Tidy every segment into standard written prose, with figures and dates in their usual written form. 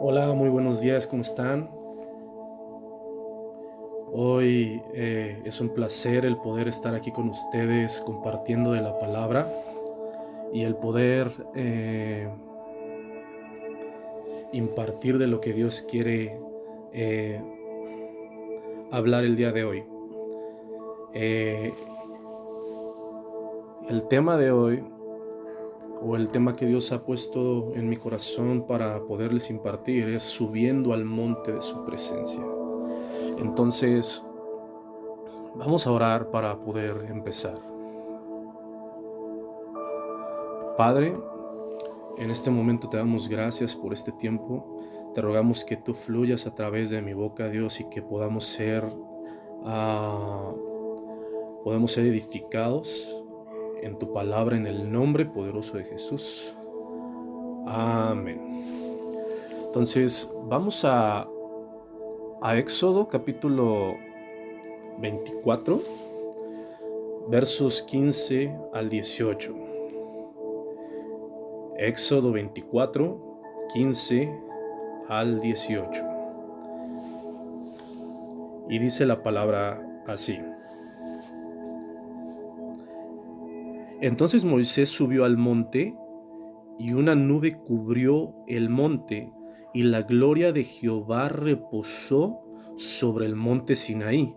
Hola, muy buenos días, ¿cómo están? Hoy es un placer el poder estar aquí con ustedes compartiendo de la palabra y el poder impartir de lo que Dios quiere eh, hablar el día de hoy. Eh, el tema de hoy, o el tema que Dios ha puesto en mi corazón para poderles impartir, es subiendo al monte de su presencia. Entonces, vamos a orar para poder empezar. Padre, en este momento te damos gracias por este tiempo. Te rogamos que tú fluyas a través de mi boca, Dios, y que ah, podamos ser edificados en tu palabra, en el nombre poderoso de Jesús. Amén. Entonces, vamos a Éxodo capítulo 24, versos 15 al 18. Éxodo 24, 15 al 18. Y dice la palabra así. Entonces Moisés subió al monte, y una nube cubrió el monte, y la gloria de Jehová reposó sobre el monte Sinaí.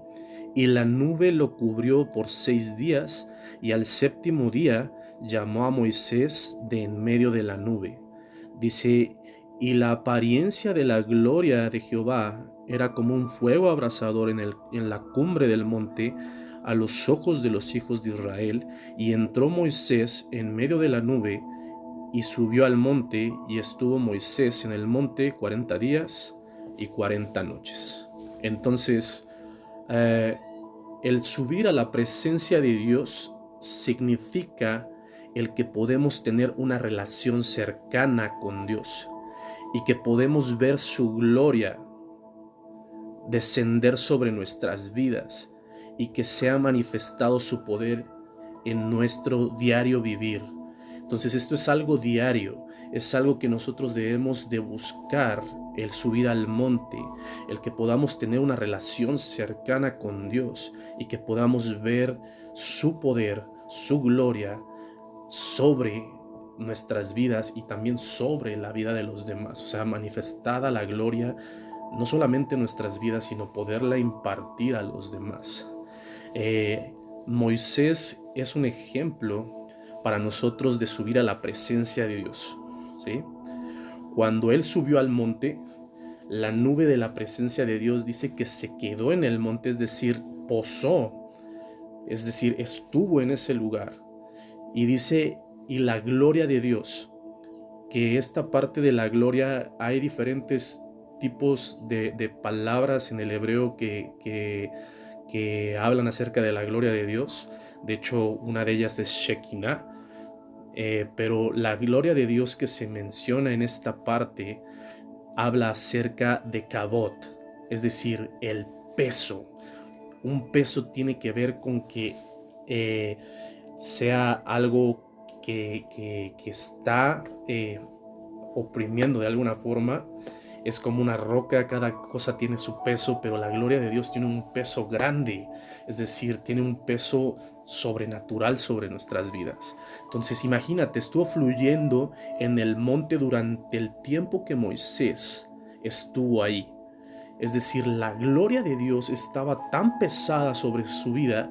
Y la nube lo cubrió por 6 días, y al séptimo día llamó a Moisés de en medio de la nube. Dice, y la apariencia de la gloria de Jehová era como un fuego abrasador en la cumbre del monte, a los ojos de los hijos de Israel. Y entró Moisés en medio de la nube, y subió al monte, y estuvo Moisés en el monte 40 días y 40 noches. Entonces, el subir a la presencia de Dios significa el que podemos tener una relación cercana con Dios y que podemos ver su gloria descender sobre nuestras vidas y que sea manifestado su poder en nuestro diario vivir. Entonces esto es algo diario, es algo que nosotros debemos de buscar, el subir al monte, el que podamos tener una relación cercana con Dios y que podamos ver su poder, su gloria sobre nuestras vidas y también sobre la vida de los demás. O sea, manifestada la gloria no solamente en nuestras vidas, sino poderla impartir a los demás. Moisés es un ejemplo para nosotros de subir a la presencia de Dios, ¿sí? Cuando él subió al monte, la nube de la presencia de Dios dice que se quedó en el monte, es decir, posó, es decir, estuvo en ese lugar. Y dice, y la gloria de Dios, que esta parte de la gloria, hay diferentes tipos de palabras en el hebreo que hablan acerca de la gloria de Dios. De hecho, una de ellas es Shekinah. Pero la gloria de Dios que se menciona en esta parte habla acerca de Kabod, es decir, el peso. Un peso tiene que ver con que sea algo que está oprimiendo de alguna forma. Es como una roca, cada cosa tiene su peso, pero la gloria de Dios tiene un peso grande, es decir, tiene un peso sobrenatural sobre nuestras vidas. Entonces imagínate, estuvo fluyendo en el monte durante el tiempo que Moisés estuvo ahí. Es decir, la gloria de Dios estaba tan pesada sobre su vida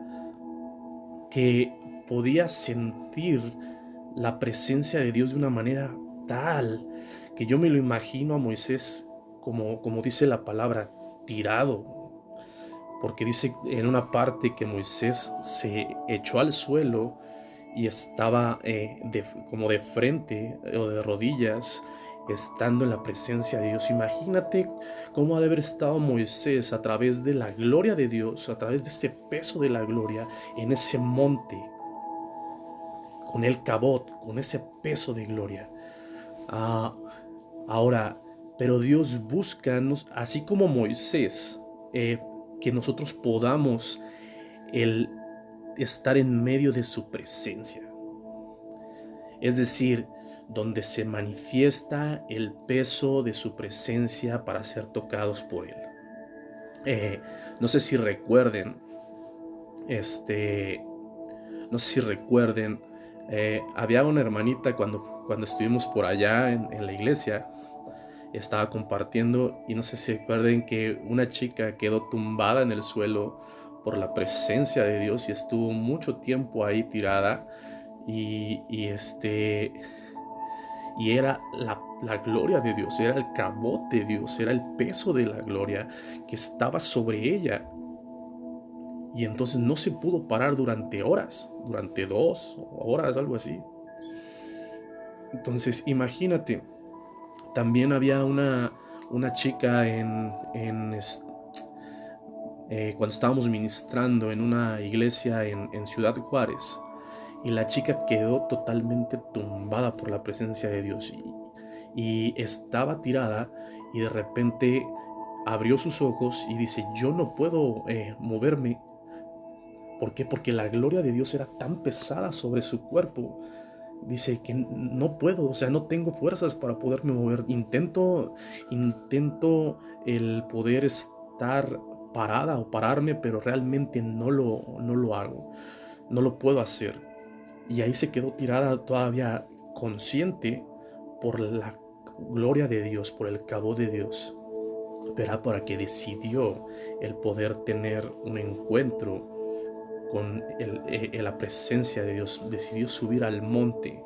que podía sentir la presencia de Dios de una manera tal que yo me lo imagino a Moisés como dice la palabra, tirado, porque dice en una parte que Moisés se echó al suelo y estaba como de frente o de rodillas, estando en la presencia de Dios. Imagínate cómo ha de haber estado Moisés a través de la gloria de Dios, a través de ese peso de la gloria, en ese monte, con el cabot, con ese peso de gloria. Ah, ahora, pero Dios busca, así como Moisés, que nosotros podamos el estar en medio de su presencia. Es decir, donde se manifiesta el peso de su presencia para ser tocados por Él. No sé si recuerden, no sé si recuerden, había una hermanita cuando estuvimos por allá en la iglesia, estaba compartiendo, y no sé si recuerden que una chica quedó tumbada en el suelo por la presencia de Dios y estuvo mucho tiempo ahí tirada, y era la gloria de Dios, era el cabot de Dios, era el peso de la gloria que estaba sobre ella. Y entonces no se pudo parar durante horas, durante 2 horas, algo así. Entonces imagínate, también había una chica cuando estábamos ministrando en una iglesia en Ciudad Juárez, y la chica quedó totalmente tumbada por la presencia de Dios, y estaba tirada, y de repente abrió sus ojos y dice: yo no puedo moverme. ¿Por qué? Porque la gloria de Dios era tan pesada sobre su cuerpo. Dice que no puedo, o sea, no tengo fuerzas para poderme mover. Intento el poder estar parada o pararme, pero realmente no lo hago. No lo puedo hacer. Y ahí se quedó tirada todavía consciente por la gloria de Dios, por el cabo de Dios. Pero para que decidió el poder tener un encuentro con la presencia de Dios, decidió subir al monte.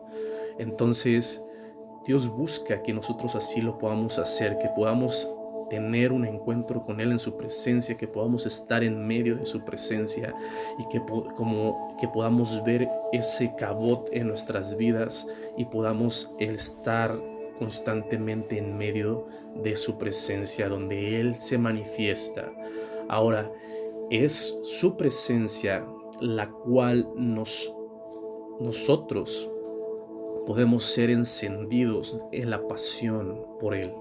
Entonces Dios busca que nosotros así lo podamos hacer, que podamos tener un encuentro con Él en su presencia, que podamos estar en medio de su presencia, y que podamos ver ese cabot en nuestras vidas, y podamos estar constantemente en medio de su presencia, donde Él se manifiesta. Ahora, es su presencia la cual nosotros podemos ser encendidos en la pasión por Él.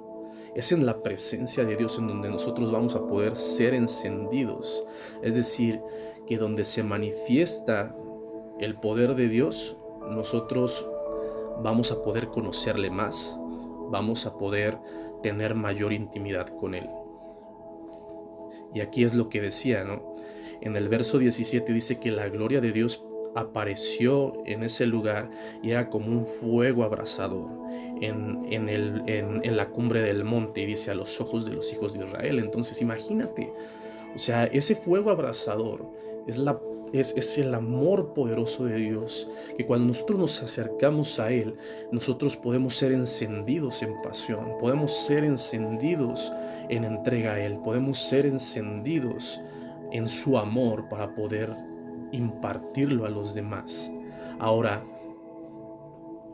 Es en la presencia de Dios en donde nosotros vamos a poder ser encendidos. Es decir, que donde se manifiesta el poder de Dios, nosotros vamos a poder conocerle más, vamos a poder tener mayor intimidad con Él. Y aquí es lo que decía, ¿no? En el verso 17 dice que la gloria de Dios apareció en ese lugar, y era como un fuego abrasador en la cumbre del monte, y dice: a los ojos de los hijos de Israel. Entonces imagínate, o sea, ese fuego abrasador es el amor poderoso de Dios, que cuando nosotros nos acercamos a Él, nosotros podemos ser encendidos en pasión, podemos ser encendidos en entrega a Él, podemos ser encendidos en su amor para poder impartirlo a los demás. Ahora,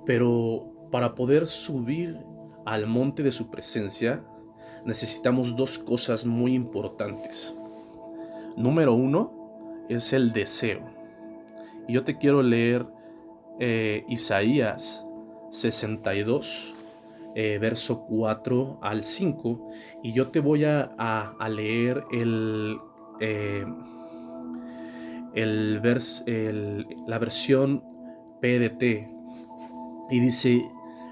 pero para poder subir al monte de su presencia, necesitamos 2 cosas muy importantes. Número 1 es el deseo. Y yo te quiero leer Isaías 62, verso 4 al 5, y yo te voy a leer la versión PDT, y dice: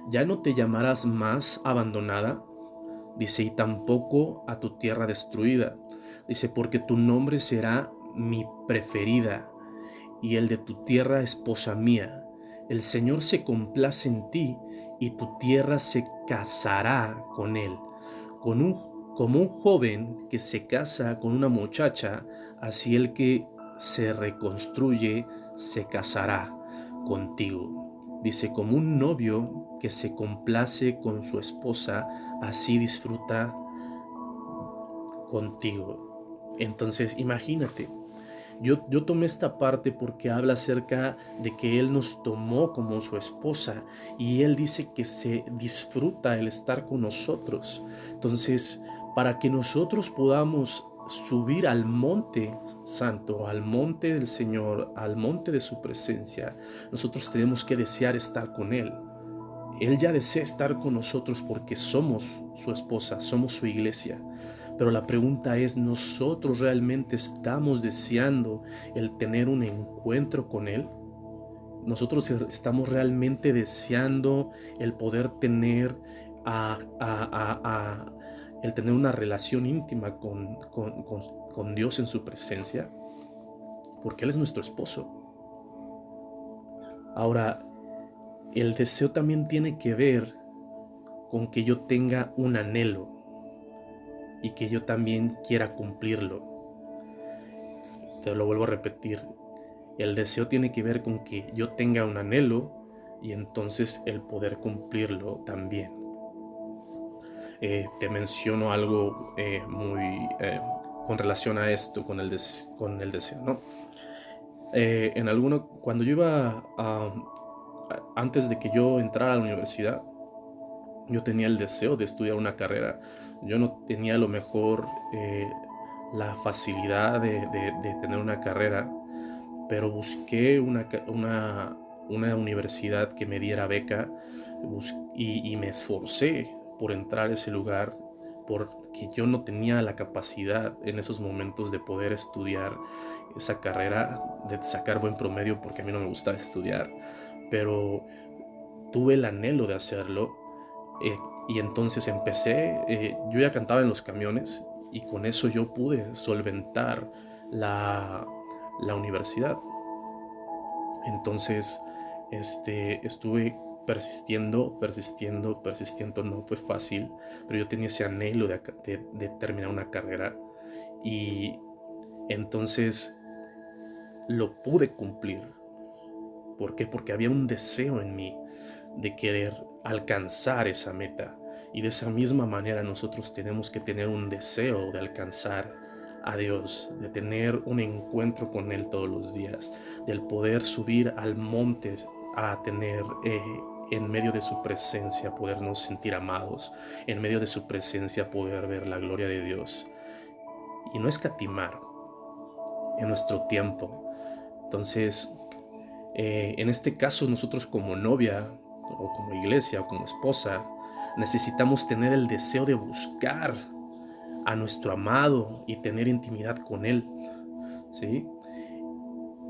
ya no te llamarás más abandonada, dice, y tampoco a tu tierra destruida, dice, porque tu nombre será mi preferida, y el de tu tierra esposa mía. El Señor se complace en ti, y tu tierra se casará con él. Como un joven que se casa con una muchacha, así el que se reconstruye se casará contigo. Dice: como un novio que se complace con su esposa, así disfruta contigo. Entonces imagínate, yo tomé esta parte porque habla acerca de que Él nos tomó como su esposa, y Él dice que se disfruta el estar con nosotros. Entonces, para que nosotros podamos subir al monte santo, al monte del Señor, al monte de su presencia, nosotros tenemos que desear estar con Él. Él ya desea estar con nosotros porque somos su esposa, somos su iglesia. Pero la pregunta es: ¿nosotros realmente estamos deseando el tener un encuentro con Él? nosotros estamos realmente deseando el poder tener el tener una relación íntima con Dios en su presencia, porque Él es nuestro esposo. Ahora, el deseo también tiene que ver con que yo tenga un anhelo y que yo también quiera cumplirlo. Te lo vuelvo a repetir. El deseo tiene que ver con que yo tenga un anhelo y entonces el poder cumplirlo también. Te menciono algo muy con relación a esto, con el deseo, ¿no? Cuando yo iba antes de que yo entrara a la universidad, yo tenía el deseo de estudiar una carrera. Yo no tenía a lo mejor la facilidad de tener una carrera, pero busqué una universidad que me diera beca y me esforcé por entrar a ese lugar, porque yo no tenía la capacidad en esos momentos de poder estudiar esa carrera, de sacar buen promedio, porque a mí no me gustaba estudiar, pero tuve el anhelo de hacerlo. Y entonces empecé, yo ya cantaba en los camiones y con eso yo pude solventar la universidad. Entonces estuve persistiendo, no fue fácil, pero yo tenía ese anhelo de terminar una carrera y entonces lo pude cumplir. ¿Por qué? Porque había un deseo en mí de querer alcanzar esa meta. Y de esa misma manera nosotros tenemos que tener un deseo de alcanzar a Dios, de tener un encuentro con Él todos los días, del poder subir al monte a tener en medio de su presencia podernos sentir amados, en medio de su presencia poder ver la gloria de Dios y no escatimar en nuestro tiempo. Entonces, en este caso nosotros como novia o como iglesia o como esposa necesitamos tener el deseo de buscar a nuestro amado y tener intimidad con él, ¿sí?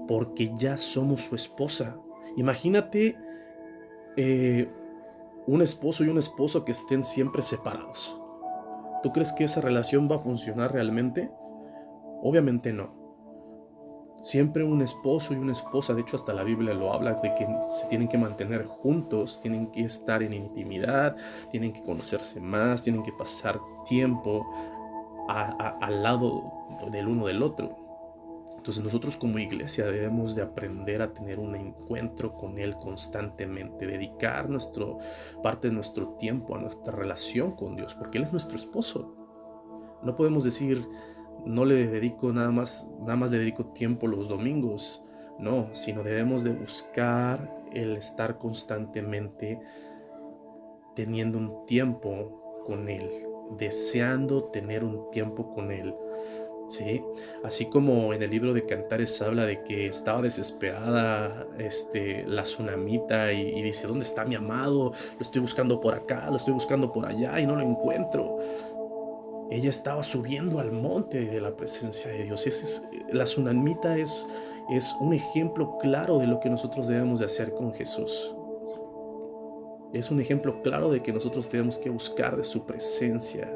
Porque ya somos su esposa. Imagínate un esposo y un esposo que estén siempre separados. ¿Tú crees que esa relación va a funcionar realmente? Obviamente no. Siempre un esposo y una esposa, de hecho hasta la Biblia lo habla, de que se tienen que mantener juntos, tienen que estar en intimidad, tienen que conocerse más, tienen que pasar tiempo al lado del uno del otro. Entonces nosotros como iglesia debemos de aprender a tener un encuentro con Él constantemente, dedicar parte de nuestro tiempo a nuestra relación con Dios, porque Él es nuestro esposo. No podemos decir, no le dedico nada más le dedico tiempo los domingos, no, sino debemos de buscar el estar constantemente teniendo un tiempo con Él, deseando tener un tiempo con Él, ¿sí? Así como en el libro de Cantares habla de que estaba desesperada la tsunamita y dice, ¿dónde está mi amado? Lo estoy buscando por acá, lo estoy buscando por allá y no lo encuentro. Ella estaba subiendo al monte de la presencia de Dios. La tsunamita es un ejemplo claro de lo que nosotros debemos de hacer con Jesús. Es un ejemplo claro de que nosotros tenemos que buscar de su presencia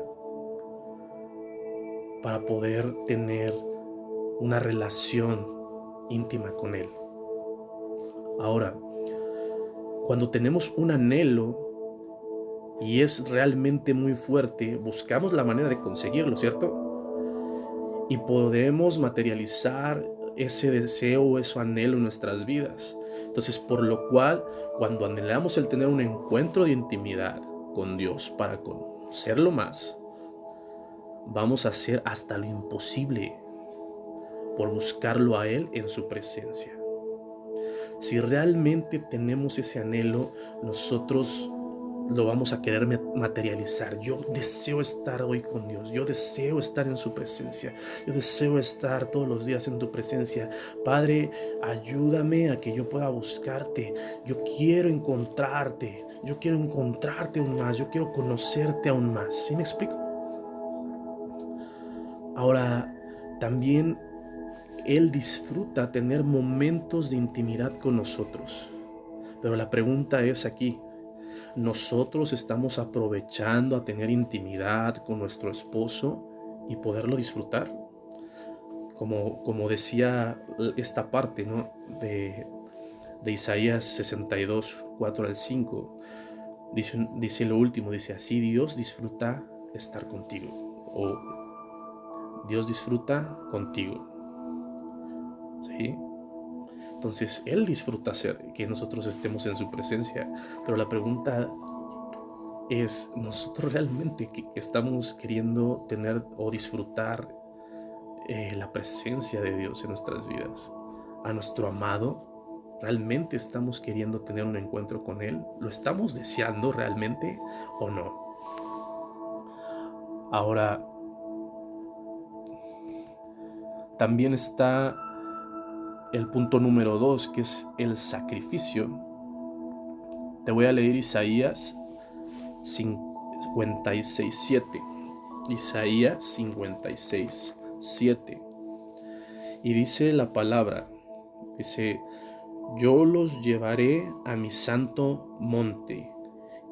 para poder tener una relación íntima con Él. Ahora, cuando tenemos un anhelo y es realmente muy fuerte, buscamos la manera de conseguirlo, ¿cierto? Y podemos materializar ese deseo o ese anhelo en nuestras vidas. Entonces, por lo cual, cuando anhelamos el tener un encuentro de intimidad con Dios para conocerlo más, vamos a hacer hasta lo imposible por buscarlo a Él en su presencia. Si realmente tenemos ese anhelo, nosotros lo vamos a querer materializar. Yo deseo estar hoy con Dios. Yo deseo estar en su presencia. Yo deseo estar todos los días en tu presencia. Padre, ayúdame a que yo pueda buscarte. Yo quiero encontrarte. Yo quiero encontrarte aún más. Yo quiero conocerte aún más. ¿Sí me explico? Ahora, también Él disfruta tener momentos de intimidad con nosotros. Pero la pregunta es aquí, ¿nosotros estamos aprovechando a tener intimidad con nuestro esposo y poderlo disfrutar? Como decía esta parte, ¿no? de Isaías 62, 4 al 5, dice lo último, dice, así Dios disfruta estar contigo, o Dios disfruta contigo, ¿sí? Entonces Él disfruta que nosotros estemos en su presencia, pero la pregunta es, ¿nosotros realmente estamos queriendo tener o disfrutar la presencia de Dios en nuestras vidas? A nuestro amado, ¿realmente estamos queriendo tener un encuentro con Él? ¿Lo estamos deseando realmente o no? Ahora, también está el punto número 2, que es el sacrificio. Te voy a leer Isaías 56:7. Isaías 56:7. Y dice la palabra, dice, yo los llevaré a mi santo monte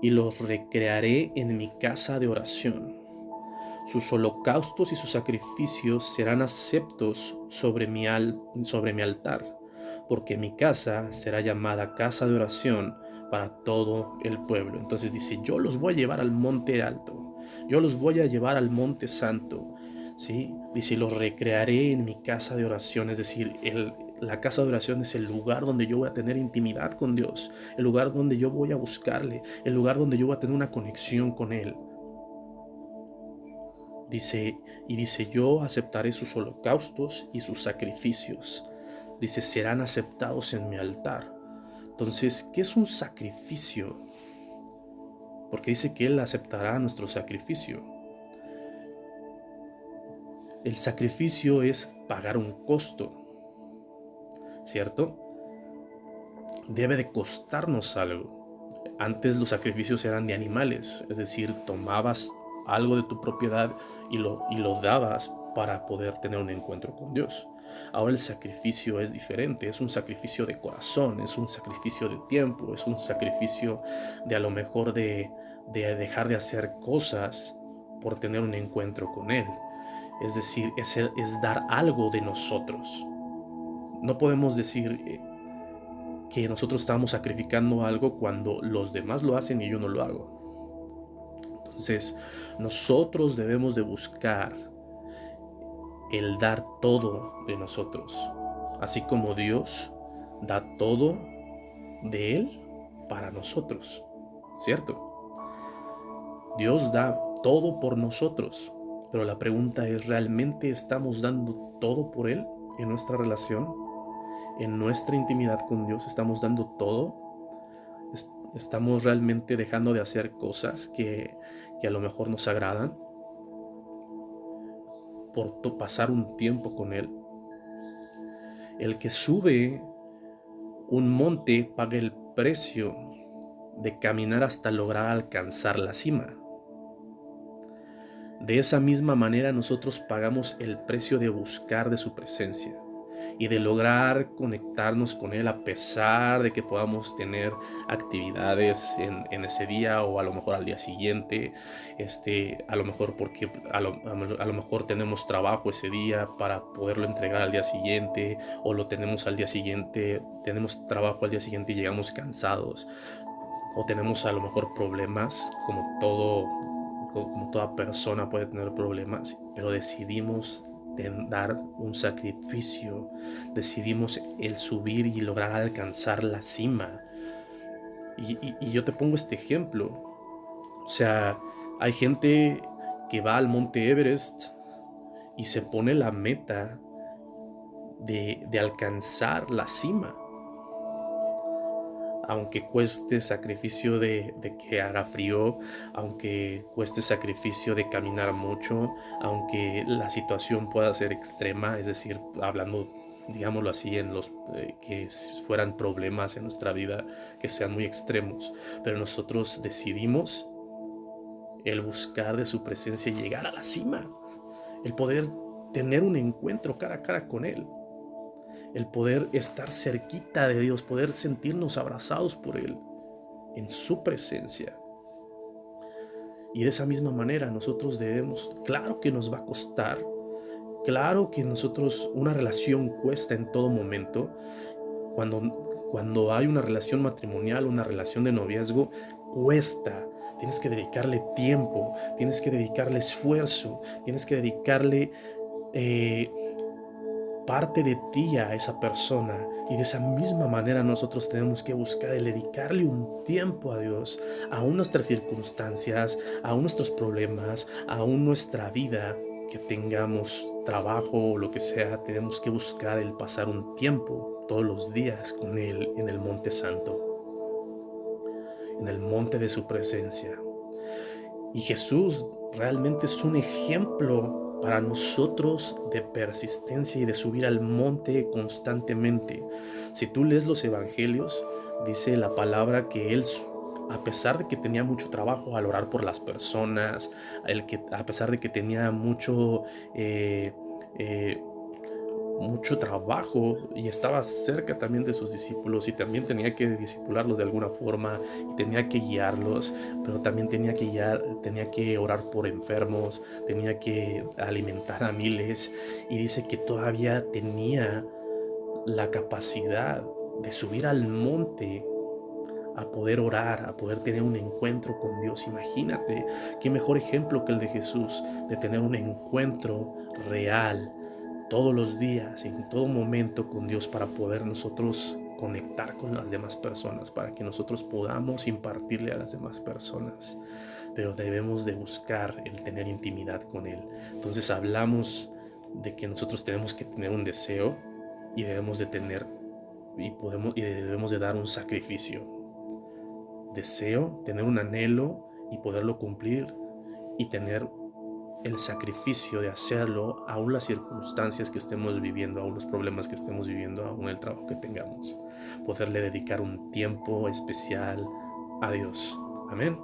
y los recrearé en mi casa de oración. Sus holocaustos y sus sacrificios serán aceptos sobre mi altar, porque mi casa será llamada casa de oración para todo el pueblo. Entonces dice, yo los voy a llevar al monte alto, yo los voy a llevar al monte santo, ¿sí? Dice, los recrearé en mi casa de oración, es decir, la casa de oración es el lugar donde yo voy a tener intimidad con Dios, el lugar donde yo voy a buscarle, el lugar donde yo voy a tener una conexión con Él. Dice, yo aceptaré sus holocaustos y sus sacrificios. Dice, serán aceptados en mi altar. Entonces, ¿qué es un sacrificio? Porque dice que Él aceptará nuestro sacrificio. El sacrificio es pagar un costo, ¿cierto? Debe de costarnos algo. Antes los sacrificios eran de animales, es decir, tomabas algo de tu propiedad y lo dabas para poder tener un encuentro con Dios. Ahora el sacrificio es diferente, es un sacrificio de corazón, es un sacrificio de tiempo, es un sacrificio de a lo mejor de dejar de hacer cosas por tener un encuentro con Él. Es decir, es dar algo de nosotros. No podemos decir que nosotros estamos sacrificando algo cuando los demás lo hacen y yo no lo hago. Entonces, nosotros debemos de buscar el dar todo de nosotros, así como Dios da todo de Él para nosotros, ¿cierto? Dios da todo por nosotros, pero la pregunta es, ¿realmente estamos dando todo por Él en nuestra relación, en nuestra intimidad con Dios? ¿Estamos dando todo? ¿Estamos realmente dejando de hacer cosas que a lo mejor nos agradan por pasar un tiempo con Él? El que sube un monte paga el precio de caminar hasta lograr alcanzar la cima. De esa misma manera nosotros pagamos el precio de buscar de su presencia y de lograr conectarnos con Él a pesar de que podamos tener actividades en ese día o a lo mejor al día siguiente, a lo mejor porque a lo mejor tenemos trabajo ese día para poderlo entregar al día siguiente, o lo tenemos al día siguiente, tenemos trabajo al día siguiente y llegamos cansados, o tenemos a lo mejor problemas como toda persona puede tener problemas, pero decidimos dar un sacrificio, decidimos el subir y lograr alcanzar la cima. Y yo te pongo este ejemplo, o sea, hay gente que va al monte Everest y se pone la meta de alcanzar la cima, aunque cueste sacrificio de que haga frío, aunque cueste sacrificio de caminar mucho, aunque la situación pueda ser extrema, es decir, hablando, digámoslo así, en los que fueran problemas en nuestra vida que sean muy extremos, pero nosotros decidimos el buscar de su presencia y llegar a la cima, el poder tener un encuentro cara a cara con Él. el poder estar cerquita de Dios, poder sentirnos abrazados por Él, en su presencia. Y de esa misma manera nosotros debemos, claro que nos va a costar, claro que nosotros, una relación cuesta en todo momento. Cuando hay una relación matrimonial, una relación de noviazgo, cuesta. Tienes que dedicarle tiempo, tienes que dedicarle esfuerzo, tienes que dedicarle parte de ti a esa persona. Y de esa misma manera nosotros tenemos que buscar el dedicarle un tiempo a Dios, aún nuestras circunstancias, aún nuestros problemas, aún nuestra vida, que tengamos trabajo o lo que sea. Tenemos que buscar el pasar un tiempo todos los días con Él en el monte santo, en el monte de su presencia. Y Jesús realmente es un ejemplo para nosotros de persistencia y de subir al monte constantemente. Si tú lees los evangelios, dice la palabra que Él, a pesar de que tenía mucho trabajo al orar por las personas, a pesar de que tenía mucho trabajo y estaba cerca también de sus discípulos, y también tenía que discipularlos de alguna forma y tenía que guiarlos, pero también tenía que orar por enfermos, tenía que alimentar a miles, y dice que todavía tenía la capacidad de subir al monte a poder orar, a poder tener un encuentro con Dios. Imagínate qué mejor ejemplo que el de Jesús, de tener un encuentro real todos los días, en todo momento con Dios, para poder nosotros conectar con las demás personas, para que nosotros podamos impartirle a las demás personas. Pero debemos de buscar el tener intimidad con Él. Entonces hablamos de que nosotros tenemos que tener un deseo, y debemos de tener y debemos de dar un sacrificio. Deseo, tener un anhelo y poderlo cumplir, y tener el sacrificio de hacerlo, aún las circunstancias que estemos viviendo, aún los problemas que estemos viviendo, aún el trabajo que tengamos. Poderle dedicar un tiempo especial a Dios. Amén.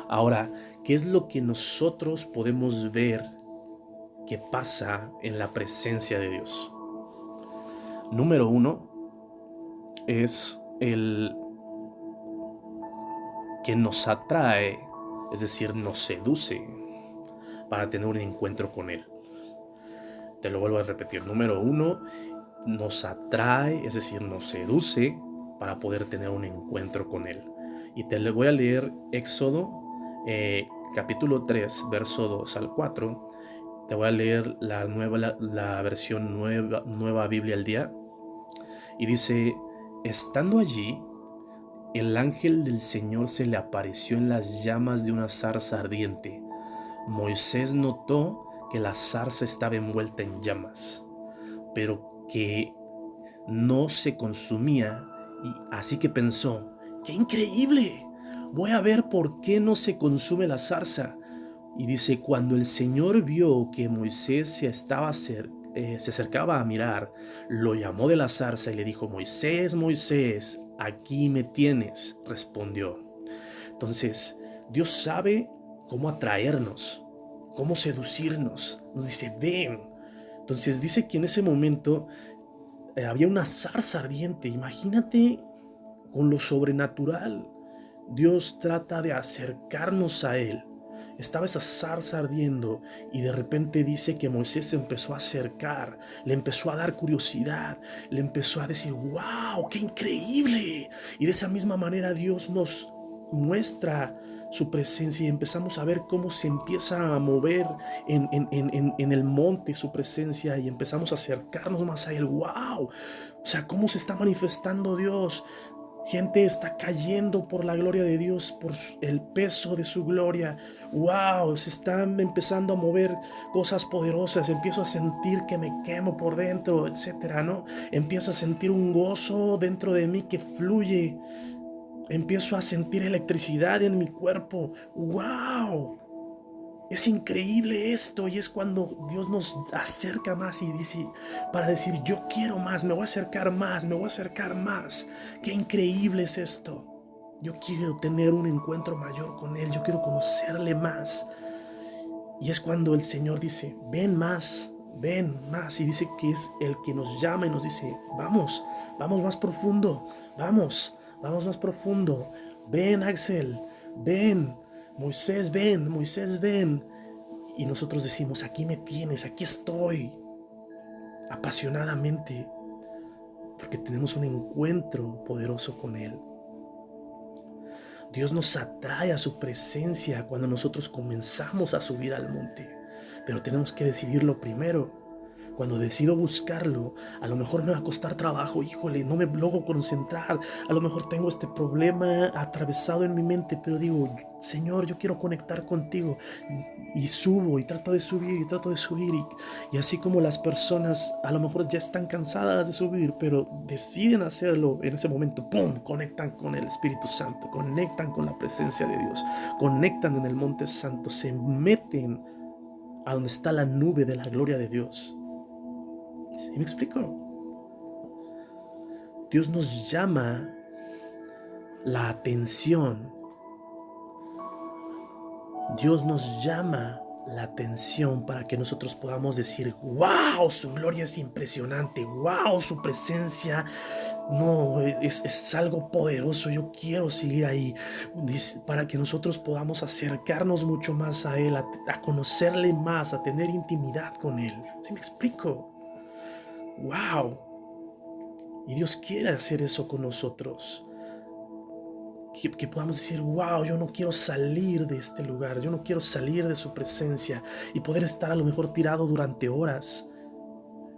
Ahora, ¿qué es lo que nosotros podemos ver que pasa en la presencia de Dios? Número 1 es el que nos atrae, es decir, nos seduce para tener un encuentro con Él. Te lo vuelvo a repetir. Número 1, nos atrae, es decir, nos seduce para poder tener un encuentro con Él. Y te voy a leer Éxodo capítulo 3, verso 2 al 4. Te voy a leer la versión nueva Biblia al día. Y dice: estando allí, el ángel del Señor se le apareció en las llamas de una zarza ardiente. Moisés notó que la zarza estaba envuelta en llamas, pero que no se consumía, y así que pensó: ¡qué increíble! Voy a ver por qué no se consume la zarza. Y dice: cuando el Señor vio que Moisés se acercaba a mirar, lo llamó de la zarza y le dijo: Moisés, Moisés, aquí me tienes, respondió. Entonces, Dios sabe cómo atraernos, cómo seducirnos. Nos dice: ven. Entonces dice que en ese momento había una zarza ardiente. Imagínate, con lo sobrenatural, Dios trata de acercarnos a Él. Estaba esa zarza ardiendo, y de repente dice que Moisés se empezó a acercar, le empezó a dar curiosidad, le empezó a decir: ¡wow! ¡Qué increíble! Y de esa misma manera Dios nos muestra su presencia, y empezamos a ver cómo se empieza a mover en el monte su presencia, y empezamos a acercarnos más a Él. ¡Wow! O sea, cómo se está manifestando Dios. Gente está cayendo por la gloria de Dios, por el peso de su gloria. ¡Wow! Se están empezando a mover cosas poderosas. Empiezo a sentir que me quemo por dentro, etcétera, ¿no? Empiezo a sentir un gozo dentro de mí que fluye. Empiezo a sentir electricidad en mi cuerpo. ¡Wow! Es increíble esto, y es cuando Dios nos acerca más y dice, para decir: yo quiero más, me voy a acercar más, me voy a acercar más. Qué increíble es esto. Yo quiero tener un encuentro mayor con Él, yo quiero conocerle más. Y es cuando el Señor dice: ven más, ven más. Y dice que es el que nos llama y nos dice, vamos, vamos más profundo, vamos más profundo. Ven, Axel, ven, Moisés, ven. Y nosotros decimos, aquí me tienes, aquí estoy, apasionadamente, porque tenemos un encuentro poderoso con Él. Dios nos atrae a su presencia cuando nosotros comenzamos a subir al monte, pero tenemos que decidirlo primero. Cuando decido buscarlo, a lo mejor me va a costar trabajo, híjole, no me logro concentrar, a lo mejor tengo este problema atravesado en mi mente, pero digo, Señor, yo quiero conectar contigo, y subo y trato de subir y trato de subir, y así como las personas a lo mejor ya están cansadas de subir, pero deciden hacerlo en ese momento, ¡pum!, conectan con el Espíritu Santo, conectan con la presencia de Dios, conectan en el Monte Santo, se meten a donde está la nube de la gloria de Dios. ¿Sí me explico? Dios nos llama la atención. Dios nos llama la atención para que nosotros podamos decir, wow, su gloria es impresionante, wow, su presencia, no, es algo poderoso, yo quiero seguir ahí, para que nosotros podamos acercarnos mucho más a Él, a conocerle más, a tener intimidad con Él. ¿Sí me explico? ¡Wow! Y Dios quiere hacer eso con nosotros. Que podamos decir, wow, yo no quiero salir de este lugar, yo no quiero salir de su presencia, y poder estar a lo mejor tirado durante horas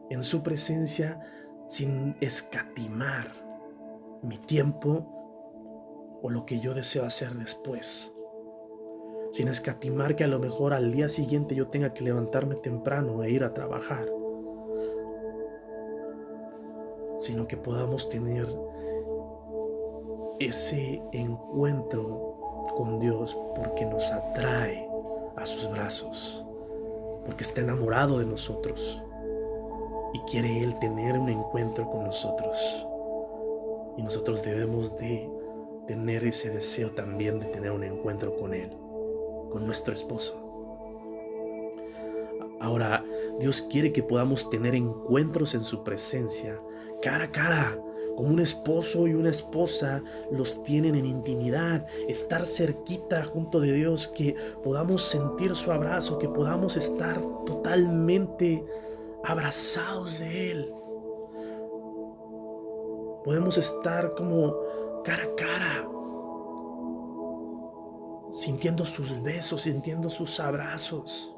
en su presencia sin escatimar mi tiempo o lo que yo deseo hacer después. Sin escatimar que a lo mejor al día siguiente yo tenga que levantarme temprano e ir a trabajar, sino que podamos tener ese encuentro con Dios porque nos atrae a sus brazos, porque está enamorado de nosotros y quiere Él tener un encuentro con nosotros. Y nosotros debemos de tener ese deseo también de tener un encuentro con Él, con nuestro esposo. Ahora, Dios quiere que podamos tener encuentros en su presencia, cara a cara, como un esposo y una esposa los tienen en intimidad, estar cerquita junto de Dios, que podamos sentir su abrazo, que podamos estar totalmente abrazados de Él. Podemos estar como cara a cara, sintiendo sus besos, sintiendo sus abrazos,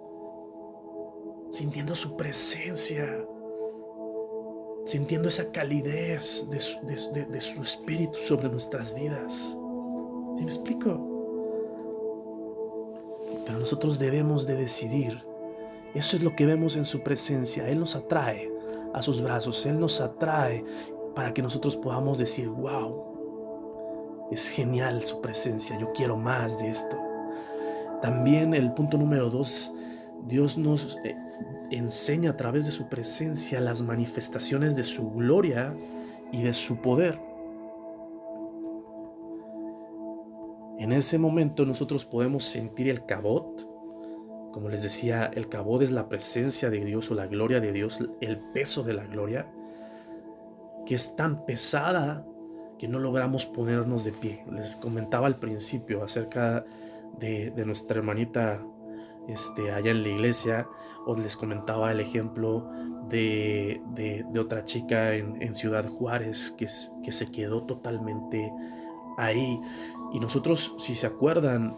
sintiendo su presencia, sintiendo esa calidez de su espíritu sobre nuestras vidas. ¿Sí me explico? Pero nosotros debemos de decidir. Eso es lo que vemos en su presencia. Él nos atrae a sus brazos. Él nos atrae para que nosotros podamos decir, wow, es genial su presencia. Yo quiero más de esto. También el punto número 2, Dios nos enseña a través de su presencia las manifestaciones de su gloria y de su poder. En ese momento nosotros podemos sentir el kabod. Como les decía, el kabod es la presencia de Dios o la gloria de Dios, el peso de la gloria, que es tan pesada que no logramos ponernos de pie. Les comentaba al principio acerca de nuestra hermanita allá en la iglesia, os les comentaba el ejemplo de otra chica en Ciudad Juárez que se quedó totalmente ahí. Y nosotros, si se acuerdan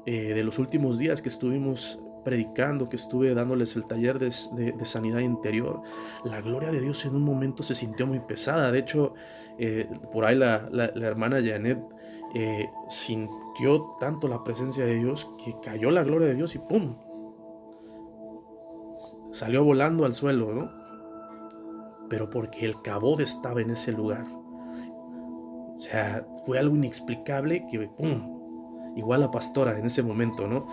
de los últimos días que estuvimos predicando, que estuve dándoles el taller de sanidad interior, la gloria de Dios en un momento se sintió muy pesada. De hecho, por ahí la hermana Janet sintió tanto la presencia de Dios que cayó la gloria de Dios y ¡pum! Salió volando al suelo, ¿no? Pero porque el kabod estaba en ese lugar. O sea, fue algo inexplicable que ¡pum! Igual la pastora en ese momento, ¿no?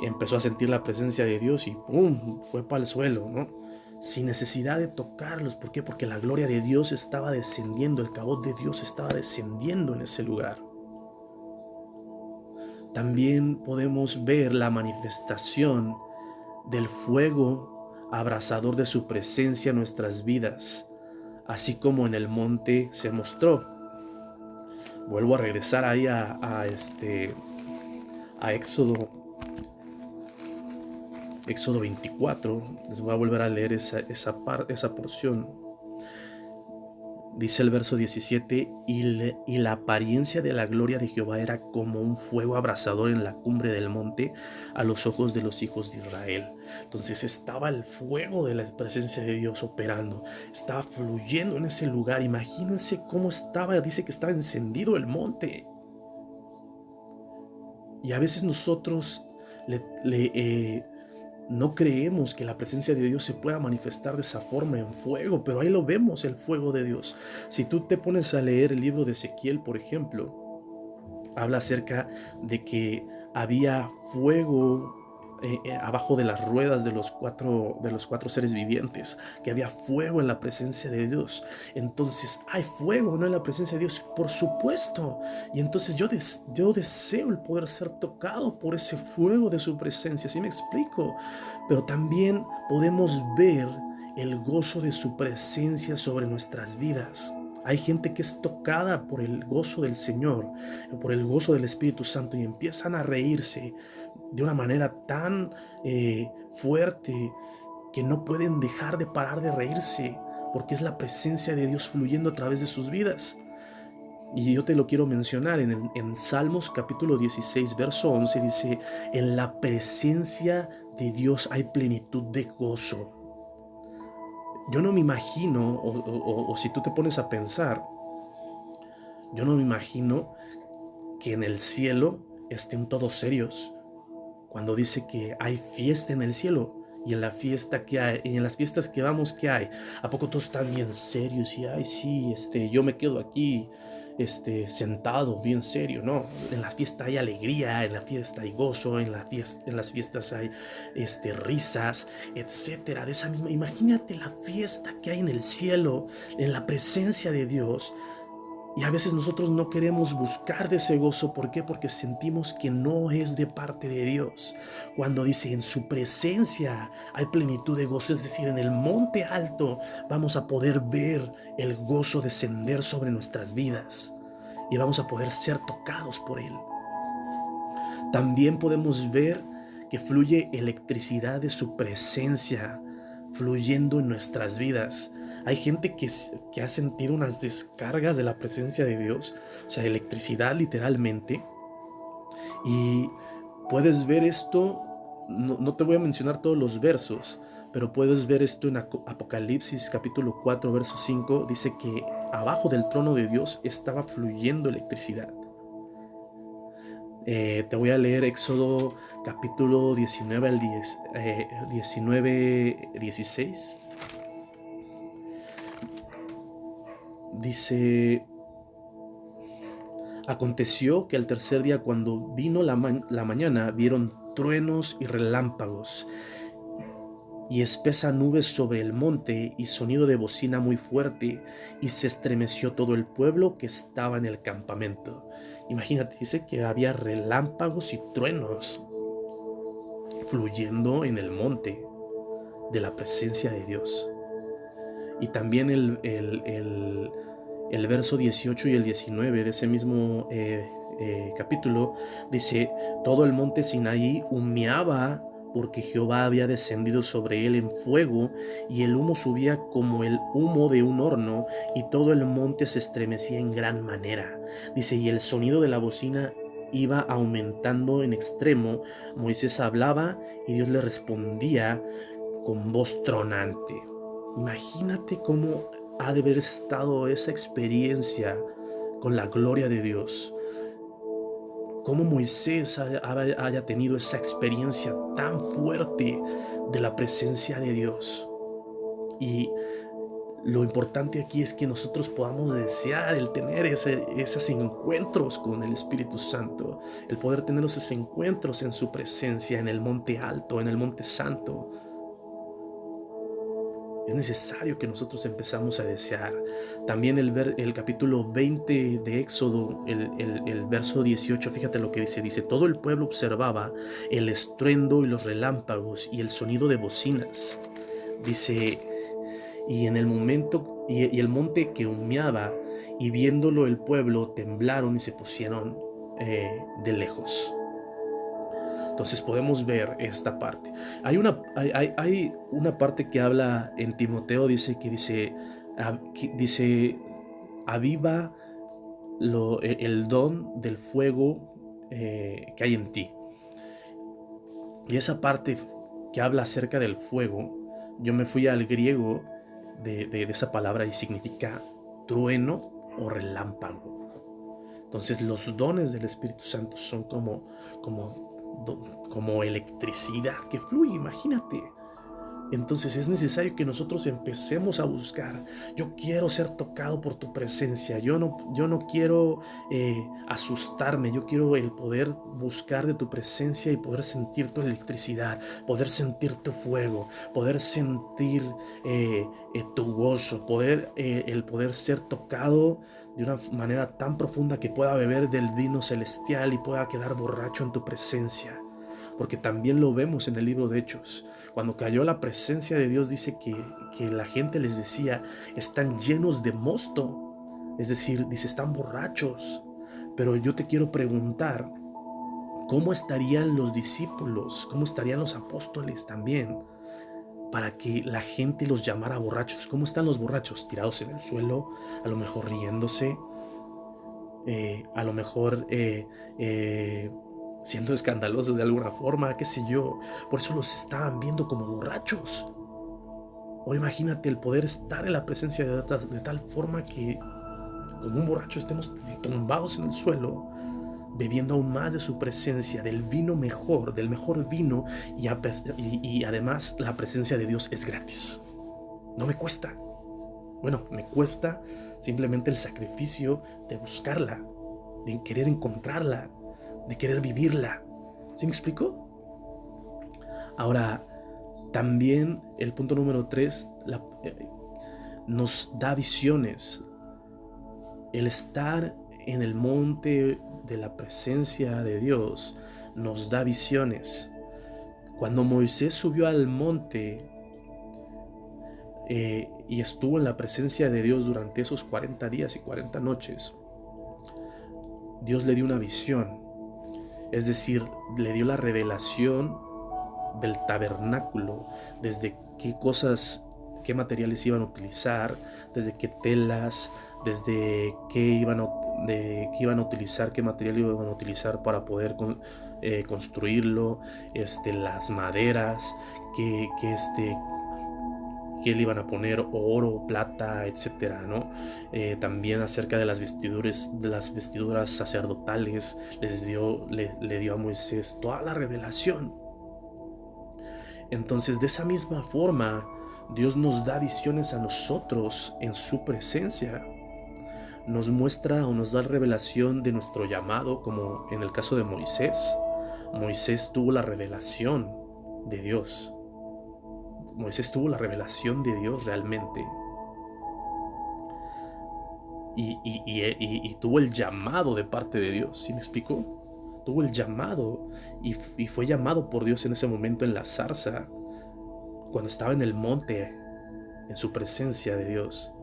Empezó a sentir la presencia de Dios y ¡pum! Fue para el suelo, ¿no? Sin necesidad de tocarlos. ¿Por qué? Porque la gloria de Dios estaba descendiendo, el kabod de Dios estaba descendiendo en ese lugar. También podemos ver la manifestación del fuego abrasador de su presencia en nuestras vidas, así como en el monte se mostró. Vuelvo a regresar ahí a Éxodo 24. Les voy a volver a leer esa porción. Dice el verso 17, y la apariencia de la gloria de Jehová era como un fuego abrasador en la cumbre del monte a los ojos de los hijos de Israel. Entonces estaba el fuego de la presencia de Dios operando, estaba fluyendo en ese lugar. Imagínense cómo estaba, dice que estaba encendido el monte. Y a veces nosotros no creemos que la presencia de Dios se pueda manifestar de esa forma en fuego, pero ahí lo vemos, el fuego de Dios. Si tú te pones a leer el libro de Ezequiel, por ejemplo, habla acerca de que había fuego abajo de las ruedas de los cuatro seres vivientes, que había fuego en la presencia de Dios. Entonces hay fuego, ¿no?, en la presencia de Dios, por supuesto. Y entonces yo deseo el poder ser tocado por ese fuego de su presencia, ¿sí me explico? Pero también podemos ver el gozo de su presencia sobre nuestras vidas. Hay gente que es tocada por el gozo del Señor, por el gozo del Espíritu Santo, y empiezan a reírse de una manera tan fuerte que no pueden dejar de parar de reírse, porque es la presencia de Dios fluyendo a través de sus vidas. Y yo te lo quiero mencionar en Salmos capítulo 16, verso 11, dice: en la presencia de Dios hay plenitud de gozo. Yo no me imagino, o si tú te pones a pensar, yo no me imagino que en el cielo estén todos serios, cuando dice que hay fiesta en el cielo. Y en la fiesta que hay, y en las fiestas que vamos, ¿qué hay? ¿A poco todos están bien serios? Y ay, sí, yo me quedo aquí sentado bien serio? No, en la fiesta hay alegría, en la fiesta hay gozo, en las fiestas hay risas, etcétera. De esa misma, imagínate la fiesta que hay en el cielo, en la presencia de Dios. Y a veces nosotros no queremos buscar de ese gozo. ¿Por qué? Porque sentimos que no es de parte de Dios. Cuando dice: en su presencia hay plenitud de gozo, es decir, en el monte alto vamos a poder ver el gozo descender sobre nuestras vidas y vamos a poder ser tocados por él. También podemos ver que fluye electricidad de su presencia fluyendo en nuestras vidas. Hay gente que ha sentido unas descargas de la presencia de Dios, o sea, electricidad literalmente. Y puedes ver esto, no te voy a mencionar todos los versos, pero puedes ver esto en Apocalipsis capítulo 4, verso 5. Dice que abajo del trono de Dios estaba fluyendo electricidad. Te voy a leer Éxodo capítulo 19 16. Dice: aconteció que al tercer día, cuando vino la mañana, vieron truenos y relámpagos y espesa nubes sobre el monte y sonido de bocina muy fuerte, y se estremeció todo el pueblo que estaba en el campamento. Imagínate, dice que había relámpagos y truenos fluyendo en el monte de la presencia de Dios. Y también el verso 18 y el 19 de ese mismo capítulo dice: todo el monte Sinaí humeaba, porque Jehová había descendido sobre él en fuego, y el humo subía como el humo de un horno, y todo el monte se estremecía en gran manera. Dice: y el sonido de la bocina iba aumentando en extremo. Moisés hablaba y Dios le respondía con voz tronante. Imagínate cómo ha de haber estado esa experiencia con la gloria de Dios. Cómo Moisés haya tenido esa experiencia tan fuerte de la presencia de Dios. Y lo importante aquí es que nosotros podamos desear el tener esos encuentros con el Espíritu Santo, el poder tener esos encuentros en su presencia, en el monte alto, en el monte santo. Es necesario que nosotros empezamos a desear. También el capítulo 20 de Éxodo, el verso 18, fíjate lo que dice. Dice: todo el pueblo observaba el estruendo y los relámpagos y el sonido de bocinas. Dice, y en el momento, y el monte que humeaba, y viéndolo el pueblo, temblaron y se pusieron de lejos. Entonces podemos ver esta parte. Hay una parte que habla en Timoteo, dice, aviva el don del fuego que hay en ti. Y esa parte que habla acerca del fuego, yo me fui al griego de esa palabra y significa trueno o relámpago. Entonces los dones del Espíritu Santo son como electricidad que fluye, imagínate. Entonces es necesario que nosotros empecemos a buscar. Yo quiero ser tocado por tu presencia. Yo no quiero asustarme. Yo quiero el poder buscar de tu presencia y poder sentir tu electricidad, poder sentir tu fuego, poder sentir tu gozo, el poder ser tocado de una manera tan profunda que pueda beber del vino celestial y pueda quedar borracho en tu presencia. Porque también lo vemos en el libro de Hechos. Cuando cayó la presencia de Dios, dice que la gente les decía, están llenos de mosto. Es decir, dice, están borrachos. Pero yo te quiero preguntar, ¿cómo estarían los discípulos? ¿Cómo estarían los apóstoles también? Para que la gente los llamara borrachos. ¿Cómo están los borrachos? Tirados en el suelo, a lo mejor riéndose, a lo mejor siendo escandalosos de alguna forma, qué sé yo. Por eso los estaban viendo como borrachos. Ahora imagínate el poder estar en la presencia de tal forma que como un borracho estemos tumbados en el suelo, bebiendo aún más de su presencia, del vino mejor, del mejor vino, y además la presencia de Dios es gratis. No me cuesta. Bueno, me cuesta simplemente el sacrificio de buscarla, de querer encontrarla, de querer vivirla. ¿Sí me explico? Ahora, también el punto número 3 nos da visiones. El estar en el monte de la presencia de Dios nos da visiones. Cuando Moisés subió al monte y estuvo en la presencia de Dios durante esos 40 días y 40 noches, Dios le dio una visión. Es decir, le dio la revelación del tabernáculo, desde qué materiales iban a utilizar, desde qué telas, desde qué iban a utilizar, qué material iban a utilizar para poder construirlo, las maderas, qué le iban a poner, oro, plata, etcétera, ¿no? También acerca de las vestiduras sacerdotales, le dio a Moisés toda la revelación. Entonces, de esa misma forma, Dios nos da visiones a nosotros en su presencia. Nos muestra o nos da revelación de nuestro llamado, como en el caso de Moisés. Moisés tuvo la revelación de Dios. Moisés tuvo la revelación de Dios realmente. Y tuvo el llamado de parte de Dios. ¿Sí me explico? Tuvo el llamado y fue llamado por Dios en ese momento en la zarza, cuando estaba en el monte, en su presencia de Dios.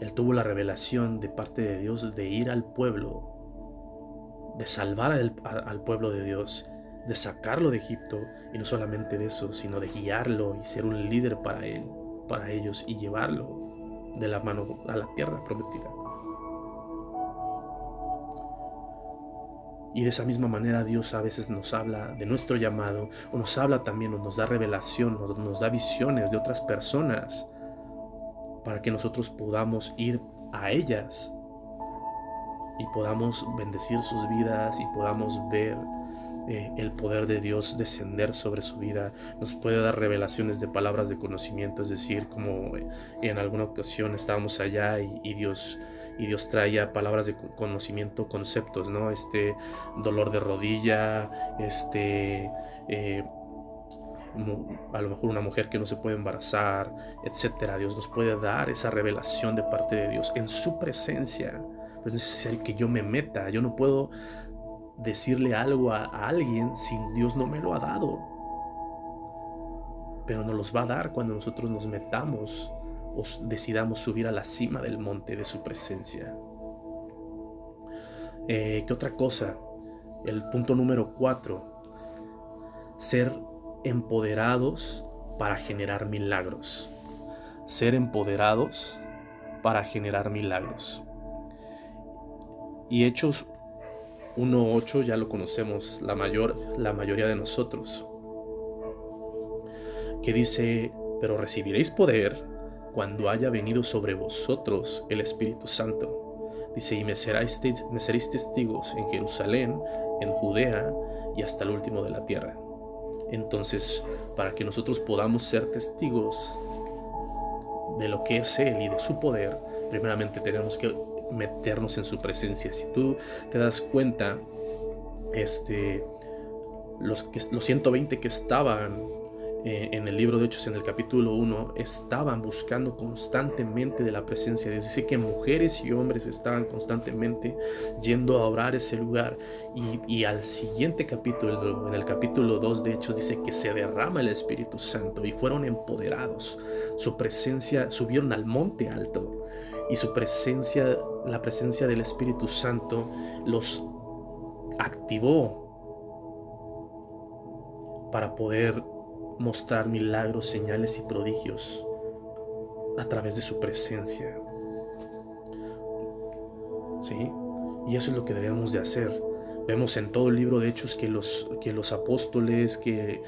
Él tuvo la revelación de parte de Dios de ir al pueblo, de salvar al pueblo de Dios, de sacarlo de Egipto, y no solamente de eso, sino de guiarlo y ser un líder para ellos, y llevarlo de la mano a la tierra prometida. Y de esa misma manera Dios a veces nos habla de nuestro llamado, o nos habla también, o nos da revelación, o nos da visiones de otras personas, para que nosotros podamos ir a ellas y podamos bendecir sus vidas y podamos ver el poder de Dios descender sobre su vida. Nos puede dar revelaciones de palabras de conocimiento, es decir, como en alguna ocasión estábamos allá y Dios traía palabras de conocimiento, conceptos, ¿no? Dolor de rodilla, a lo mejor una mujer que no se puede embarazar, etcétera. Dios nos puede dar esa revelación de parte de Dios en su presencia. Pero es necesario que yo me meta. Yo no puedo decirle algo a alguien si Dios no me lo ha dado. pero nos los va a dar cuando nosotros nos metamos o decidamos subir a la cima del monte de su presencia. ¿Qué otra cosa? El punto número 4, ser empoderados para generar milagros. Ser empoderados para generar milagros. Y Hechos 1:8 ya lo conocemos la mayoría de nosotros, que dice: pero recibiréis poder cuando haya venido sobre vosotros el Espíritu Santo. Dice: y me seréis testigos en Jerusalén, en Judea y hasta el último de la tierra. Entonces, para que nosotros podamos ser testigos de lo que es Él y de su poder, primeramente tenemos que meternos en su presencia. Si tú te das cuenta, los 120 que estaban en el libro de Hechos, en el capítulo 1, estaban buscando constantemente de la presencia de Dios. Dice que mujeres y hombres estaban constantemente yendo a orar ese lugar. Y al siguiente capítulo, en el capítulo 2 de Hechos, dice que se derrama el Espíritu Santo y fueron empoderados. Su presencia, subieron al monte alto, y su presencia, la presencia del Espíritu Santo, los activó para poder mostrar milagros, señales y prodigios a través de su presencia. ¿Sí? Y eso es lo que debemos de hacer. Vemos en todo el libro de Hechos que los apóstoles, que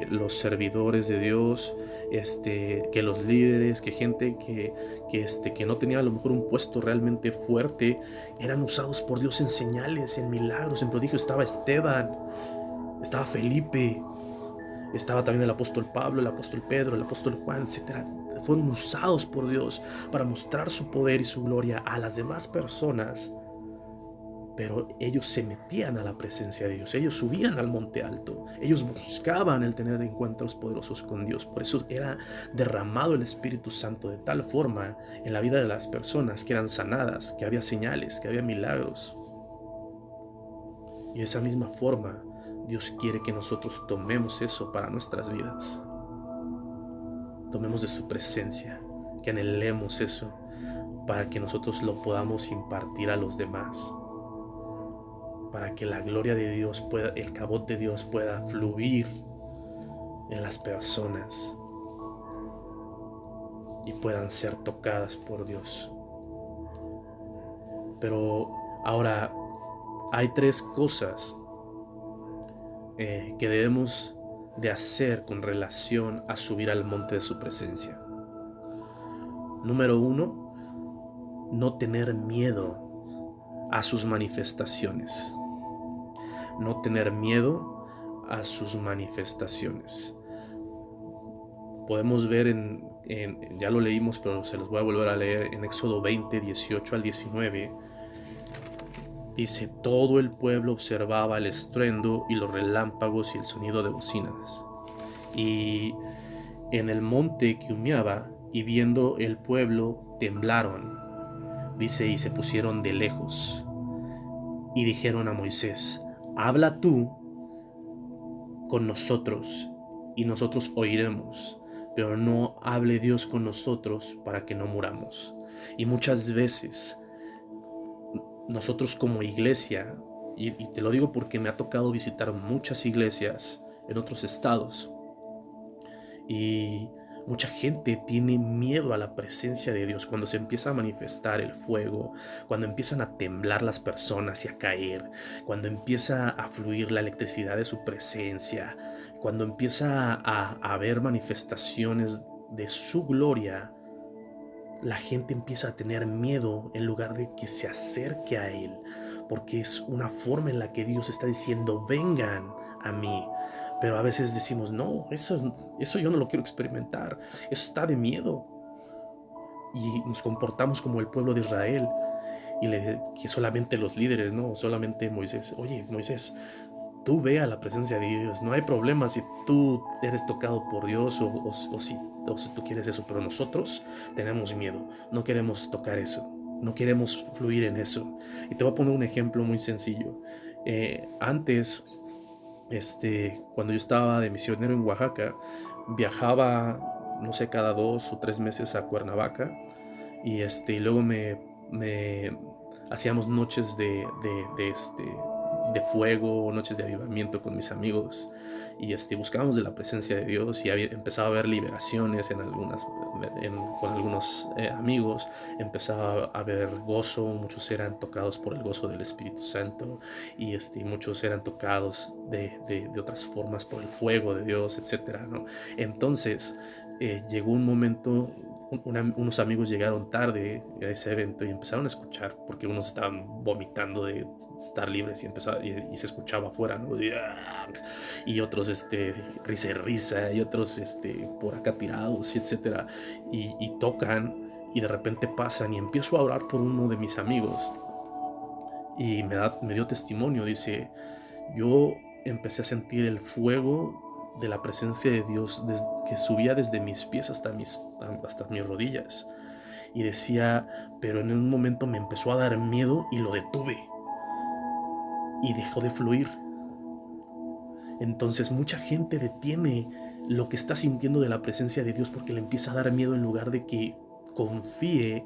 los servidores de Dios, que los líderes, que gente que no tenía a lo mejor un puesto realmente fuerte, eran usados por Dios en señales, en milagros, en prodigios. Estaba Esteban, estaba Felipe, estaba también el apóstol Pablo, el apóstol Pedro, el apóstol Juan, etc. Fueron usados por Dios para mostrar su poder y su gloria a las demás personas. Pero ellos se metían a la presencia de Dios, ellos subían al monte alto, ellos buscaban el tener encuentros poderosos con Dios. Por eso era derramado el Espíritu Santo de tal forma en la vida de las personas, que eran sanadas, que había señales, que había milagros. Y de esa misma forma Dios quiere que nosotros tomemos eso para nuestras vidas. Tomemos de su presencia, que anhelemos eso, para que nosotros lo podamos impartir a los demás, para que la gloria de Dios pueda, el cabot de Dios pueda fluir en las personas y puedan ser tocadas por Dios. Pero ahora hay 3 cosas que debemos de hacer con relación a subir al monte de su presencia. Número 1, no tener miedo a sus manifestaciones. No tener miedo a sus manifestaciones. Podemos ver ya lo leímos, pero se los voy a volver a leer en Éxodo 20, 18 al 19. Dice: todo el pueblo observaba el estruendo y los relámpagos y el sonido de bocinas. Y en el monte que humeaba, y viendo el pueblo, temblaron. Dice: y se pusieron de lejos. Y dijeron a Moisés: habla tú con nosotros, y nosotros oiremos, pero no hable Dios con nosotros para que no muramos. Y muchas veces nosotros como iglesia, y te lo digo porque me ha tocado visitar muchas iglesias en otros estados, y mucha gente tiene miedo a la presencia de Dios cuando se empieza a manifestar el fuego, cuando empiezan a temblar las personas y a caer, cuando empieza a fluir la electricidad de su presencia, cuando empieza a haber manifestaciones de su gloria. La gente empieza a tener miedo en lugar de que se acerque a Él, porque es una forma en la que Dios está diciendo: vengan a mí. Pero a veces decimos: no, eso yo no lo quiero experimentar, eso está de miedo. Y nos comportamos como el pueblo de Israel, que solamente los líderes, no solamente Moisés. Oye, Moisés, tú ve a la presencia de Dios, no hay problema si tú eres tocado por Dios o si tú quieres eso, pero nosotros tenemos miedo, no queremos tocar eso, no queremos fluir en eso. Y te voy a poner un ejemplo muy sencillo. Antes, cuando yo estaba de misionero en Oaxaca, viajaba, no sé, cada 2 o 3 meses a Cuernavaca y luego me hacíamos noches de fuego, noches de avivamiento con mis amigos y buscábamos de la presencia de Dios y empezaba a haber liberaciones con algunos amigos, empezaba a haber gozo, muchos eran tocados por el gozo del Espíritu Santo y muchos eran tocados de otras formas por el fuego de Dios, etcétera, ¿no? Entonces llegó un momento, unos amigos llegaron tarde a ese evento y empezaron a escuchar, porque unos estaban vomitando de estar libres y se escuchaba afuera, ¿no? Y otros risa y risa, y otros por acá tirados, etcétera, y tocan y de repente pasan y empiezo a orar por uno de mis amigos y me dio testimonio. Dice: yo empecé a sentir el fuego de la presencia de Dios que subía desde mis pies hasta mis rodillas. Y decía, pero en un momento me empezó a dar miedo y lo detuve. Y dejó de fluir. Entonces mucha gente detiene lo que está sintiendo de la presencia de Dios porque le empieza a dar miedo, en lugar de que confíe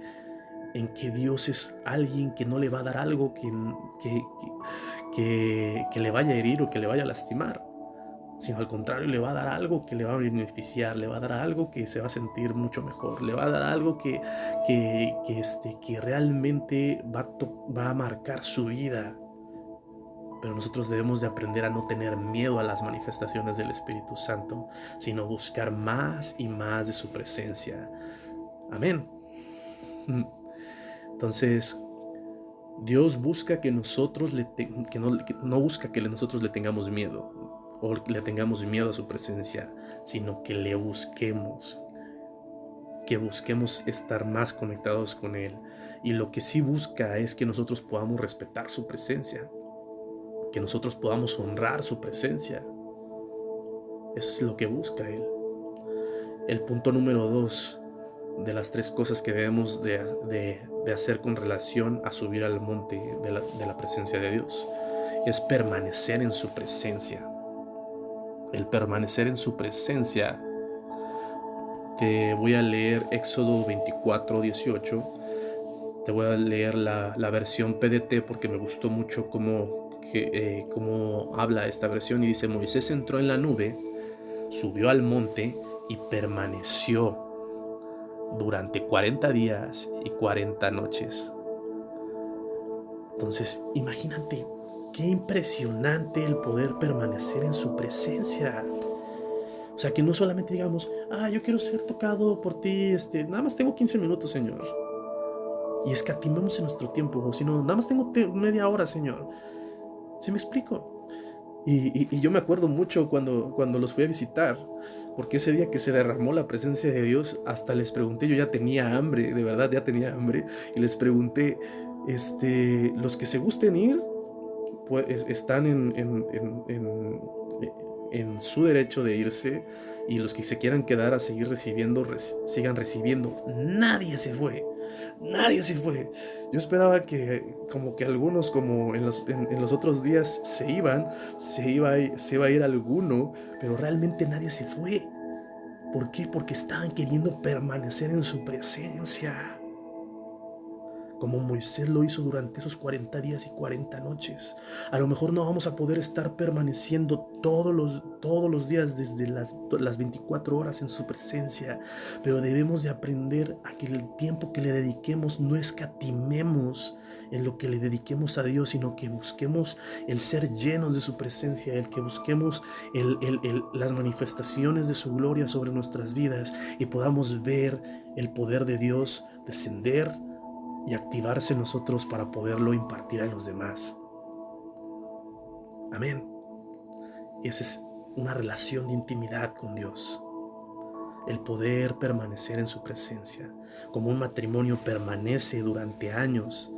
en que Dios es alguien que no le va a dar algo que le vaya a herir o que le vaya a lastimar, sino al contrario, le va a dar algo que le va a beneficiar, le va a dar algo que se va a sentir mucho mejor, le va a dar algo que realmente va a marcar su vida. Pero nosotros debemos de aprender a no tener miedo a las manifestaciones del Espíritu Santo, sino buscar más y más de su presencia. Amén. Entonces, Dios busca que nosotros no busca que nosotros le tengamos miedo o le tengamos miedo a su presencia, sino que le busquemos, que busquemos estar más conectados con Él. Y lo que sí busca es que nosotros podamos respetar su presencia, que nosotros podamos honrar su presencia. Eso es lo que busca Él. El punto número 2 de las 3 cosas que debemos de hacer con relación a subir al monte de la presencia de Dios es permanecer en su presencia. El permanecer en su presencia, te voy a leer Éxodo 24:18. Te voy a leer la versión PDT porque me gustó mucho cómo habla esta versión. Y dice: Moisés entró en la nube, subió al monte y permaneció durante 40 días y 40 noches. Entonces, imagínate qué impresionante el poder permanecer en su presencia. O sea, que no solamente digamos: yo quiero ser tocado por ti, nada más tengo 15 minutos, Señor, y escatimemos en nuestro tiempo, sino nada más tengo media hora, Señor. ¿Sí me explico? Y yo me acuerdo mucho cuando los fui a visitar, porque ese día que se derramó la presencia de Dios, hasta les pregunté, yo ya tenía hambre, de verdad ya tenía hambre, y les pregunté, los que se gusten ir, pues están en su derecho de irse, y los que se quieran quedar a seguir recibiendo, sigan recibiendo. Nadie se fue. Yo esperaba que como que algunos, como en los otros días, se iba a ir alguno, pero realmente nadie se fue. ¿Por qué? Porque estaban queriendo permanecer en su presencia, como Moisés lo hizo durante esos 40 días y 40 noches. A lo mejor no vamos a poder estar permaneciendo todos los días desde las 24 horas en su presencia, pero debemos de aprender a que el tiempo que le dediquemos no escatimemos en lo que le dediquemos a Dios, sino que busquemos el ser llenos de su presencia, el que busquemos las manifestaciones de su gloria sobre nuestras vidas y podamos ver el poder de Dios descender y activarse en nosotros para poderlo impartir a los demás. Amén. Esa es una relación de intimidad con Dios. El poder permanecer en su presencia, como un matrimonio permanece durante años,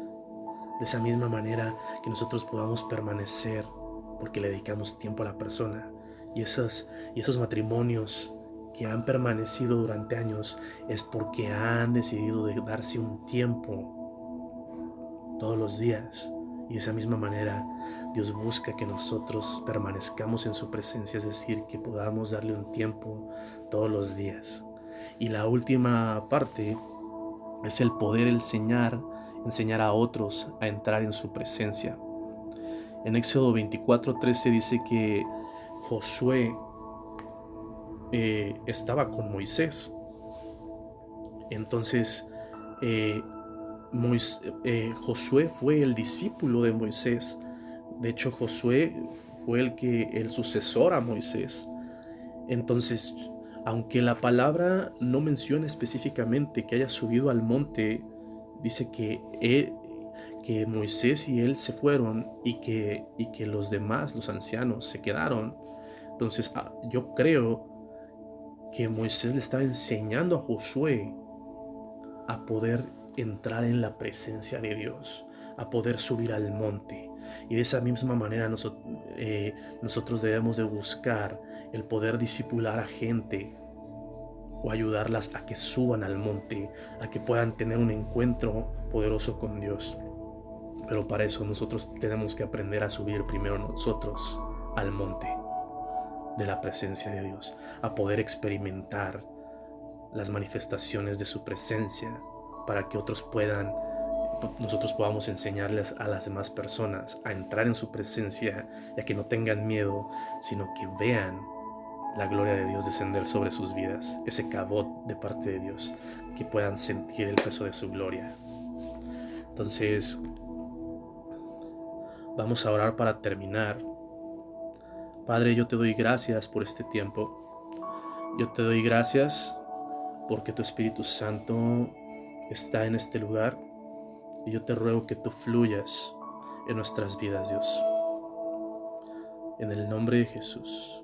de esa misma manera que nosotros podamos permanecer porque le dedicamos tiempo a la persona. Y esos matrimonios que han permanecido durante años es porque han decidido de darse un tiempo todos los días Y de esa misma manera Dios busca que nosotros permanezcamos en su presencia, es decir, que podamos darle un tiempo todos los días. Y la última parte es el poder enseñar a otros a entrar en su presencia. En Éxodo 24:13 dice que Josué estaba con Moisés. Entonces, Josué fue el discípulo de Moisés. De hecho, Josué fue el sucesor a Moisés. Entonces, aunque la palabra no menciona específicamente que haya subido al monte, dice que Moisés y él se fueron y que los demás, los ancianos, se quedaron. Entonces, yo creo que Moisés le estaba enseñando a Josué a poder entrar en la presencia de Dios, a poder subir al monte. Y de esa misma manera nosotros debemos de buscar el poder discipular a gente o ayudarlas a que suban al monte, a que puedan tener un encuentro poderoso con Dios. Pero para eso nosotros tenemos que aprender a subir primero nosotros al monte de la presencia de Dios, a poder experimentar las manifestaciones de su presencia, para que nosotros podamos enseñarles a las demás personas a entrar en su presencia, y a que no tengan miedo, sino que vean la gloria de Dios descender sobre sus vidas, ese cabot de parte de Dios, que puedan sentir el peso de su gloria. Entonces, vamos a orar para terminar. Padre, yo te doy gracias por este tiempo. Yo te doy gracias porque tu Espíritu Santo está en este lugar, y yo te ruego que tú fluyas en nuestras vidas, Dios. En el nombre de Jesús.